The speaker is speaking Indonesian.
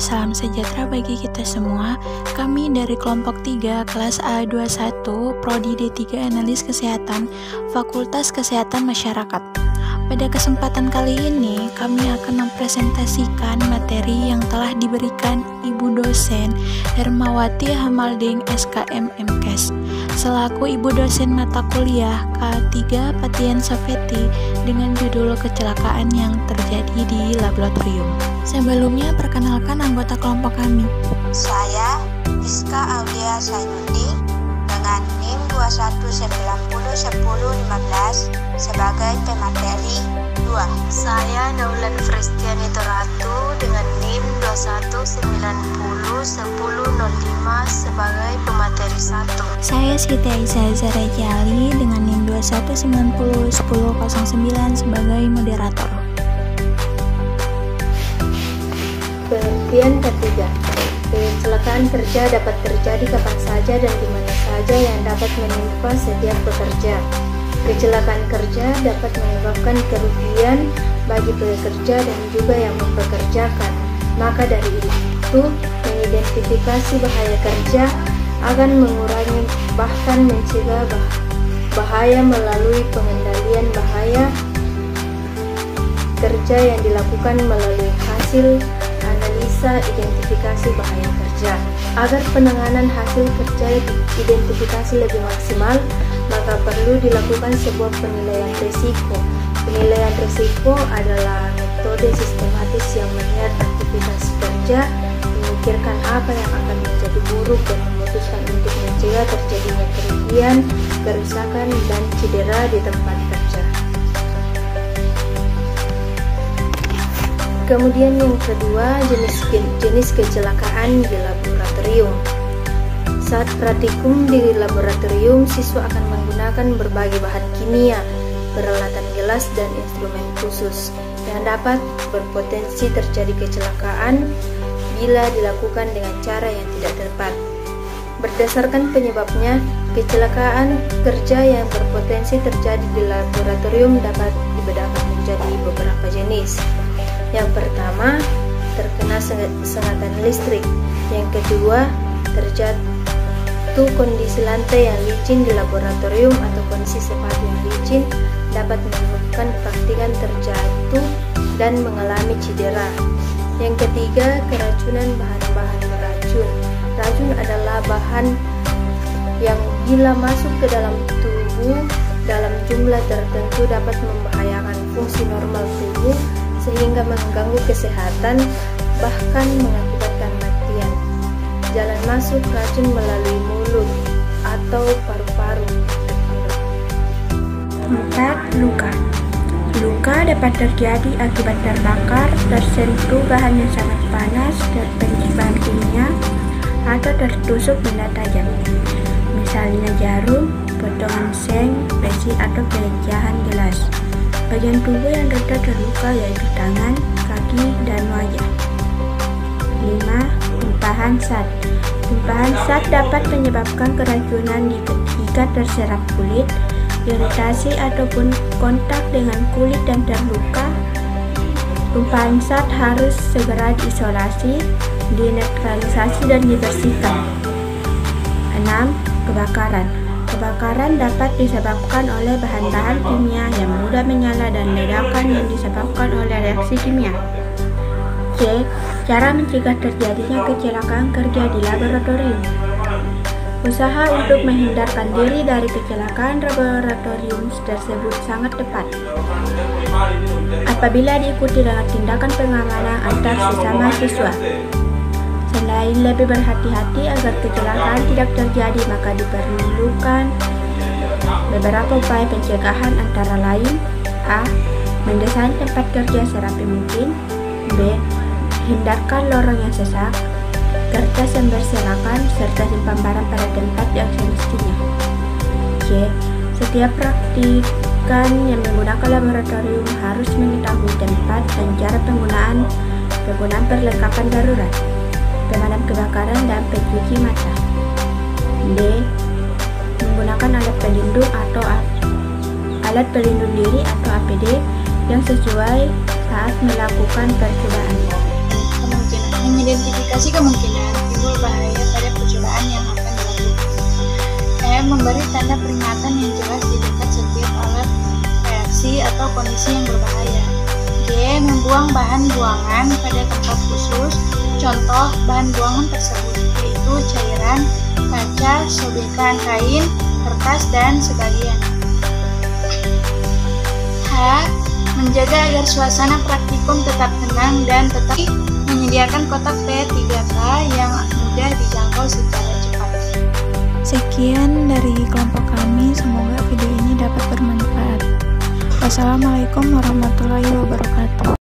salam sejahtera bagi kita semua. Kami dari kelompok 3 kelas A21 Prodi D3 Analis Kesehatan Fakultas Kesehatan Masyarakat. Pada kesempatan kali ini kami akan mempresentasikan materi yang telah diberikan Ibu dosen Hermawati Hamalding SKM MKes selaku Ibu dosen mata kuliah K3 Patian Safety dengan judul kecelakaan yang terjadi di laboratorium. Sebelumnya perkenalkan anggota kelompok kami. Saya Rizka Aulia Sayuti dengan NIM 21901015 sebagai pemateri 2. Saya Naulan Fristiani Toratu dengan NIM 21901005 sebagai pemateri 1. Saya Siti Aisyah Zarajali dengan NIM 21901009 sebagai moderator. Pengertian ketiga, kecelakaan kerja dapat terjadi kapan saja dan di mana saja yang dapat menimpa setiap pekerja. Kecelakaan kerja dapat menyebabkan kerugian bagi pekerja dan juga yang mempekerjakan. Maka dari itu, mengidentifikasi bahaya kerja akan mengurangi bahkan mencegah bahaya melalui pengendalian bahaya kerja yang dilakukan melalui hasil analisa identifikasi bahaya kerja. Agar penanganan hasil kerja identifikasi lebih maksimal, maka perlu dilakukan sebuah penilaian risiko. Penilaian risiko adalah metode sistematis yang melihat aktivitas kerja, memikirkan apa yang akan menjadi buruk dan memutuskan untuk mencegah terjadinya kerugian, kerusakan, dan cedera di tempat kerja. Kemudian yang kedua, jenis kecelakaan di laboratorium. Saat praktikum di laboratorium, siswa akan menggunakan berbagai bahan kimia, peralatan gelas, dan instrumen khusus yang dapat berpotensi terjadi kecelakaan bila dilakukan dengan cara yang tidak tepat. Berdasarkan penyebabnya, kecelakaan kerja yang berpotensi terjadi di laboratorium dapat dibedakan menjadi beberapa jenis. Yang pertama, terkena sengatan listrik. Yang kedua, terjatuh kondisi lantai yang licin di laboratorium atau kondisi sepatu yang licin dapat menyebabkan praktikan terjatuh dan mengalami cedera. Yang ketiga, keracunan bahan-bahan beracun. Racun adalah bahan yang bila masuk ke dalam tubuh dalam jumlah tertentu dapat membahayakan fungsi normal tubuh sehingga mengganggu kesehatan, bahkan mengakibatkan kematian. Jalan masuk racun melalui mulut atau paru-paru. 4. Luka. Luka dapat terjadi akibat terbakar, tersentuh bahan yang sangat panas, terbenci bahan kimia, atau tertusuk benda tajam. Misalnya jarum, potongan seng, besi, atau pecahan gelas. Bagian tubuh yang rentan terluka yaitu tangan, kaki, dan wajah. 5. Tumpahan zat. Tumpahan zat dapat menyebabkan keracunan jika terserap kulit, iritasi, ataupun kontak dengan kulit dan terluka. Tumpahan zat harus segera diisolasi, dinetralisasi, dan dibersihkan. 6. Kebakaran. Kebakaran dapat disebabkan oleh bahan-bahan kimia yang mudah menyala dan ledakan yang disebabkan oleh reaksi kimia. C. Cara mencegah terjadinya kecelakaan kerja di laboratorium. Usaha untuk menghindarkan diri dari kecelakaan laboratorium tersebut sangat tepat apabila diikuti dengan tindakan pengamanan antar sesama siswa. Selain lebih berhati-hati agar kecelakaan tidak terjadi, maka diperlukan beberapa upaya pencegahan antara lain: A. Mendesain tempat kerja serapi mungkin. B. Hindarkan lorong yang sesak, kertas yang berserakan, serta simpan barang pada tempat yang semestinya. C. Setiap praktikan yang menggunakan laboratorium harus mengetahui tempat dan cara penggunaan perlengkapan darurat, pemadam kebakaran, dan pencuci mata. D. Menggunakan alat pelindung diri atau APD yang sesuai saat melakukan percobaan. Kemungkinan Mengidentifikasi kemungkinan timbul bahaya pada percobaan yang akan dilakukan. Memberi tanda peringatan yang jelas di dekat setiap alat reaksi atau kondisi yang berbahaya. G. Membuang bahan buangan pada tempat khusus. Contoh bahan buangan tersebut yaitu cairan, kaca, sobekan kain, kertas, dan sebagainya. H. Menjaga agar suasana praktikum tetap tenang dan tetap menyediakan kotak P3K yang mudah dijangkau secara cepat. Sekian dari kelompok kami, semoga video ini dapat bermanfaat. Wassalamualaikum warahmatullahi wabarakatuh.